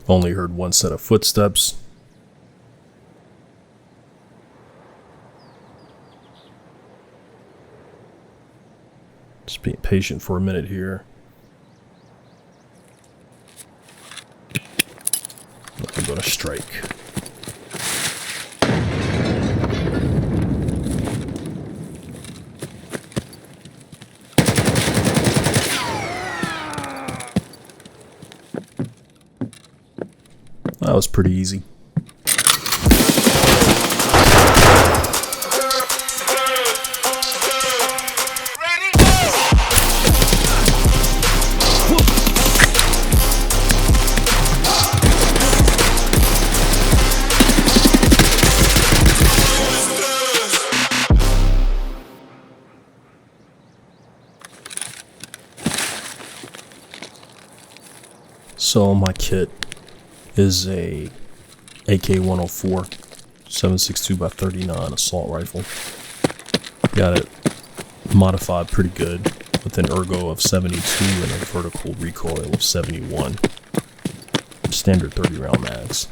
Only heard one set of footsteps. Just being patient for a minute here. I'm gonna strike. That was pretty easy. So my kit is a AK-104 7.62x39 assault rifle. Got it modified pretty good with an ergo of 72 and a vertical recoil of 71. Standard 30 round mags.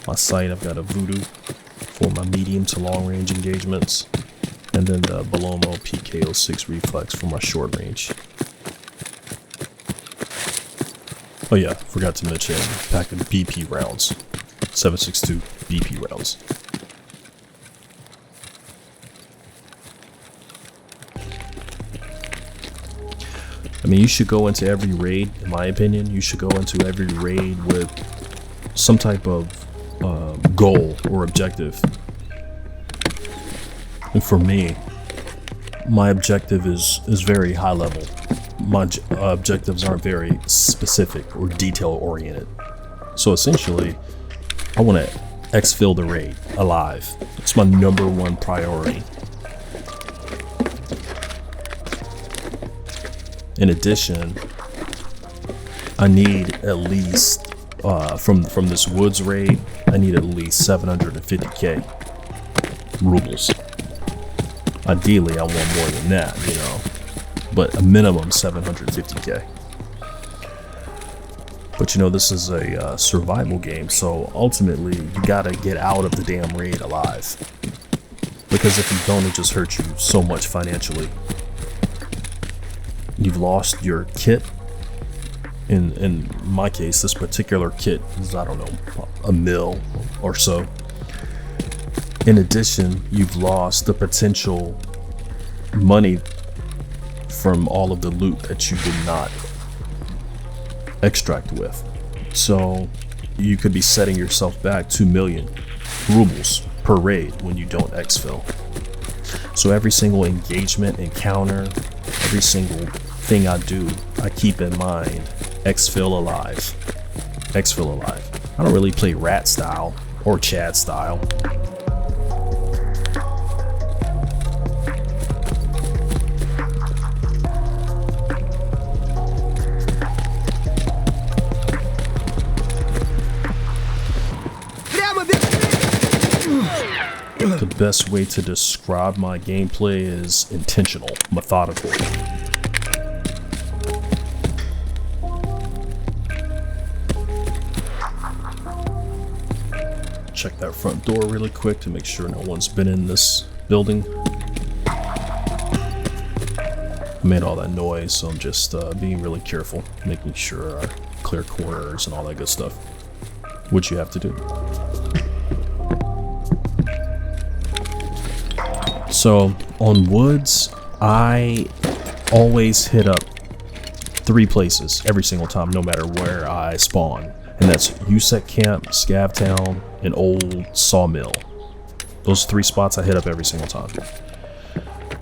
My sight, I've got a Voodoo for my medium to long range engagements, and then the Belomo PK06 reflex for my short range. Oh yeah, forgot to mention pack of BP rounds, 7.62 BP rounds. I mean, you should go into every raid, in my opinion, you should go into every raid with some type of goal or objective. And for me, my objective is very high level. My objectives aren't very specific or detail oriented. So essentially, I want to exfil the raid alive. It's my #1 priority. In addition, I need at least from this woods raid, I need at least 750k rubles. Ideally, I want more than that, you know, but a minimum 750k. But you know, this is a survival game, so ultimately you gotta get out of the damn raid alive, because if you don't, it just hurts you so much financially. You've lost your kit. In my case, this particular kit is, I don't know, a mil or so. In addition, you've lost the potential money from all of the loot that you did not extract with. So you could be setting yourself back 2 million rubles per raid when you don't exfil. So every single engagement, encounter, every single thing I do, I keep in mind exfil alive. Exfil alive. I don't really play rat style or Chad style. The best way to describe my gameplay is intentional, methodical. Check that front door really quick to make sure no one's been in this building. I made all that noise, so I'm just being really careful, making sure I clear corners and all that good stuff, which you have to do. So on woods, I always hit up 3 places every single time, no matter where I spawn. And that's USEC Camp, Scav Town, and Old Sawmill. Those 3 spots I hit up every single time,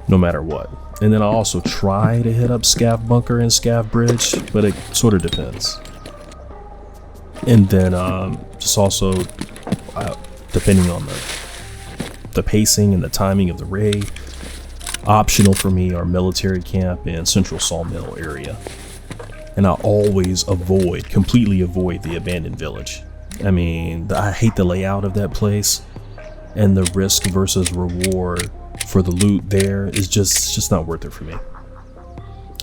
no matter what. And then I also try to hit up Scav Bunker and Scav Bridge, but it sort of depends. And then just also, depending on the pacing and the timing of the raid, optional for me are Military Camp and Central Sawmill area. And I always completely avoid the abandoned village. I mean, I hate the layout of that place, and the risk versus reward for the loot there is just not worth it for me.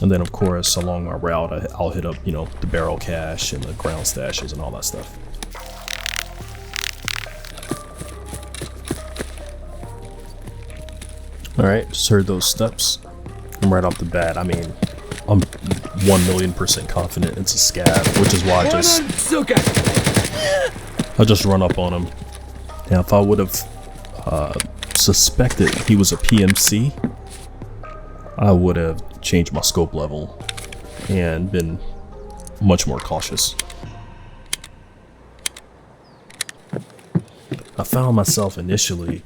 And then of course, along my route, I'll hit up, you know, the barrel cache and the ground stashes and all that stuff. Alright, just heard those steps. And right off the bat, I mean, I'm 1,000,000% confident it's a scav, which is why I just run up on him. Now, if I would have suspected he was a PMC, I would have changed my scope level and been much more cautious. I found myself initially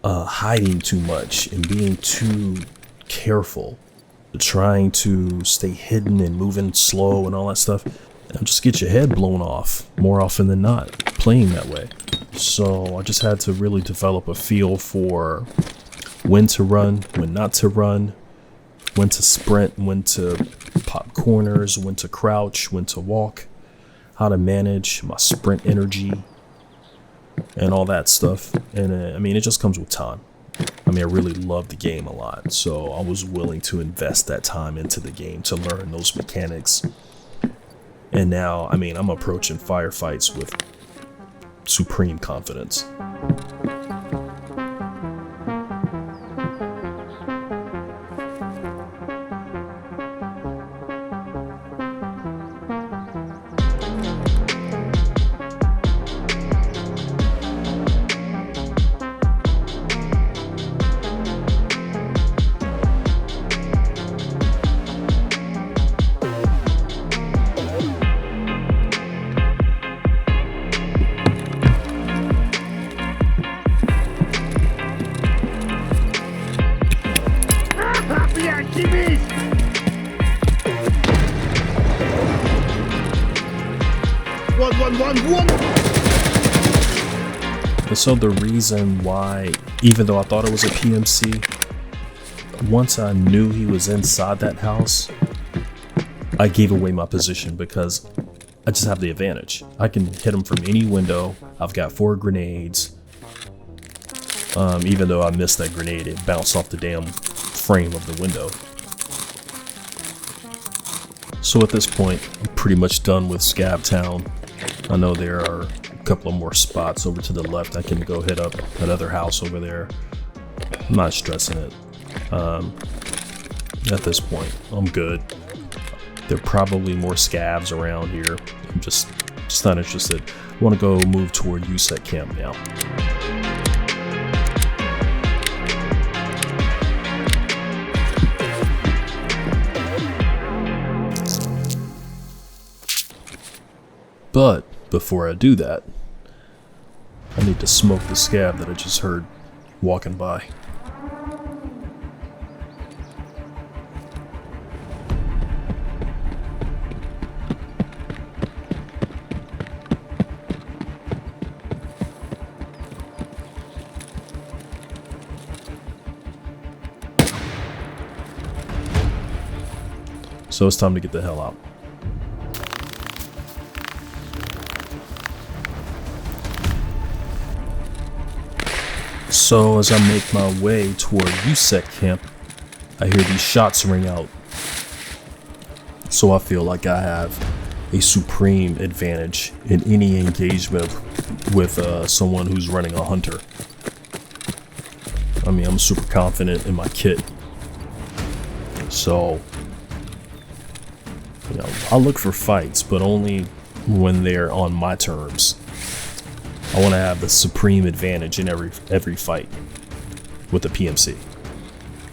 hiding too much and being too careful, trying to stay hidden and moving slow and all that stuff, and just get your head blown off more often than not playing that way. So I just had to really develop a feel for when to run, when not to run, when to sprint, when to pop corners, when to crouch, when to walk, how to manage my sprint energy and all that stuff. And I mean, it just comes with time. I mean, I really love the game a lot, so I was willing to invest that time into the game to learn those mechanics. And now, I mean, I'm approaching firefights with supreme confidence. And so the reason why, even though I thought it was a PMC, once I knew he was inside that house, I gave away my position because I just have the advantage. I can hit him from any window. I've got 4 grenades. Even though I missed that grenade, it bounced off the damn frame of the window. So at this point, I'm pretty much done with Scab Town. I know there are a couple of more spots over to the left. I can go hit up that other house over there. I'm not stressing it. At this point, I'm good. There are probably more scavs around here. I'm just not interested. I want to go move toward USEC camp now. But before I do that, I need to smoke the scab that I just heard walking by. So it's time to get the hell out. So as I make my way toward USEC camp, I hear these shots ring out. So I feel like I have a supreme advantage in any engagement with someone who's running a hunter. I mean, I'm super confident in my kit. So, you know, I'll look for fights, but only when they're on my terms. I want to have the supreme advantage in every fight with the PMC.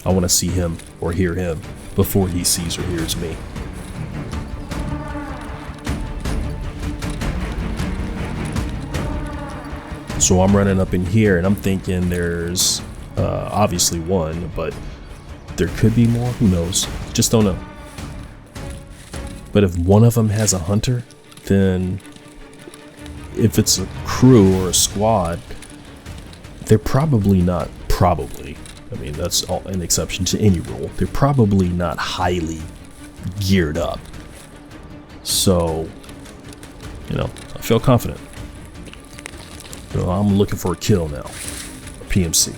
I want to see him or hear him before he sees or hears me. So I'm running up in here and I'm thinking there's obviously one, but there could be more. Who knows? Just don't know. But if one of them has a hunter, then if it's a crew or a squad, they're probably not, I mean, that's an exception to any rule. They're probably not highly geared up. So, you know, I feel confident. So I'm looking for a kill now, a PMC.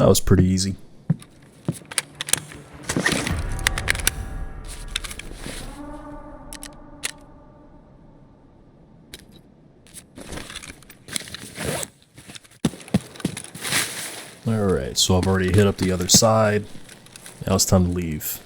That was pretty easy. Alright, so I've already hit up the other side. Now it's time to leave.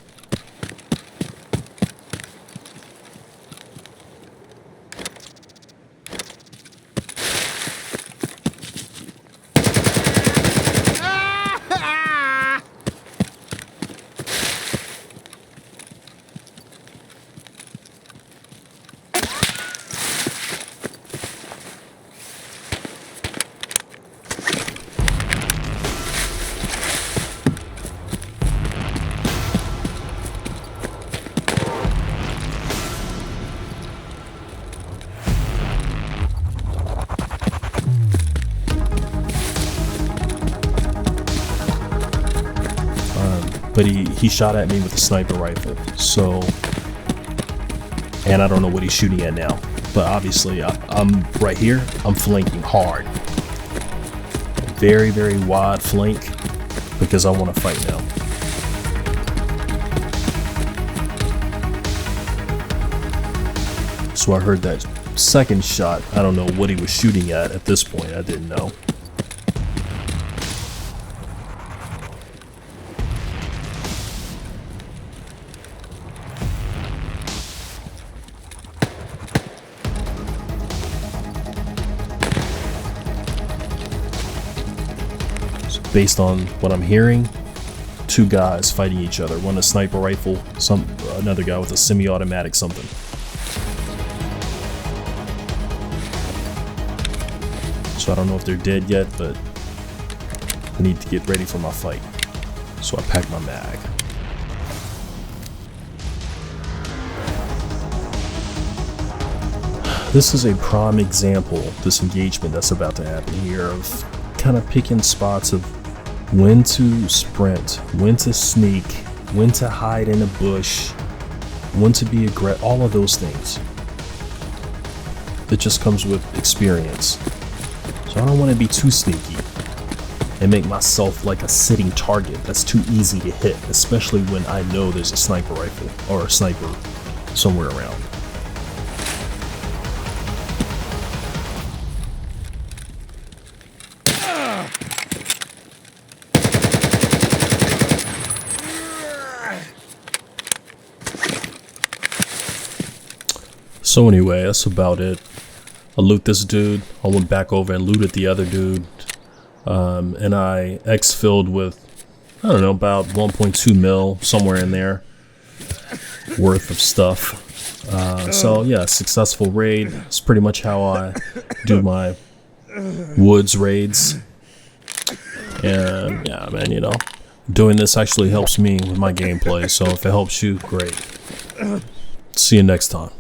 But he shot at me with a sniper rifle, so, and I don't know what he's shooting at now, but obviously I'm right here, I'm flanking hard. Very, very wide flank, because I want to fight now. So I heard that second shot. I don't know what he was shooting at this point, I didn't know. Based on what I'm hearing, two guys fighting each other. One a sniper rifle, another guy with a semi-automatic something. So I don't know if they're dead yet, but I need to get ready for my fight. So I pack my mag. This is a prime example, this engagement that's about to happen here, of kind of picking spots of when to sprint, when to sneak, when to hide in a bush, when to be aggressive, all of those things. It just comes with experience. So I don't want to be too sneaky and make myself like a sitting target that's too easy to hit, especially when I know there's a sniper rifle or a sniper somewhere around. So anyway, that's about it. I loot this dude. I went back over and looted the other dude. And I exfilled with, I don't know, about 1.2 mil, somewhere in there, worth of stuff. So yeah, successful raid. It's pretty much how I do my woods raids. And yeah, man, you know, doing this actually helps me with my gameplay. So if it helps you, great. See you next time.